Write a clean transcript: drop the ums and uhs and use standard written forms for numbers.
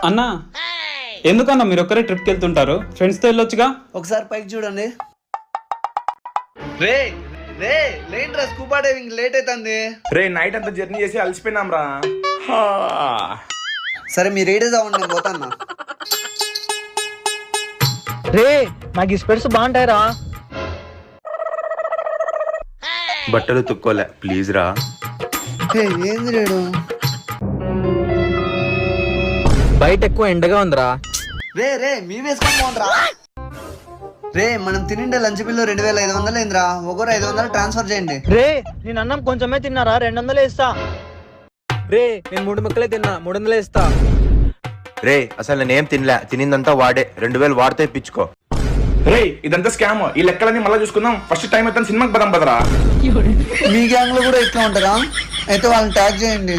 అన్నా ఎందుకన్నా మీరు ఒక్కరే ట్రిప్కి వెళ్తుంటారు? ఫ్రెండ్స్తో వెళ్ళొచ్చుగా. ఒకసారి పైకి చూడండి. రే రే లేంట్రా, స్కూబా డైవింగ్ లేట్ అవుతుంది. రే నైట్ అంతా జర్నీ చేసి అలసిపోయినాం రా. సరే మీరు ఏడేదా ఉండి నేను పోతాన్నా. రే నాకు ఈ స్పెట్స్ బాగుంటాయిరా. బట్టలు తుక్కోలే ప్లీజ్ రా. ఏంది రేడు? బయట ఎక్కువ ఎండగా ఉందిరా. రే రే మీ వేసుకొని పోండిరా. రే మనం తినిండే లంచ్ బిల్లు 2500 అయిందిరా. ఒకరు 500 ట్రాన్స్ఫర్ చేయండి. రే నేను అన్నం కొంచెమే తిన్నారా, 200 ఇస్తా. రే నేను 3 ముక్కలే తిన్నా, 300 ఇస్తా. రే అసలు నేనేం తినలే, తినిందంతా వాడే. 2000 వాడితే ఇప్పించుకో. రే ఇదంతా స్కామ్. ఈ లెక్కలన్నీ మళ్ళీ చూసుకుందాం. ఫస్ట్ టైం అయితే సినిమాకి పదం పదరా. మీ గ్యాంగ్ లో కూడా ఇట్లా ఉంటారా? అయితే వాళ్ళని ట్యాగ్ చేయండి.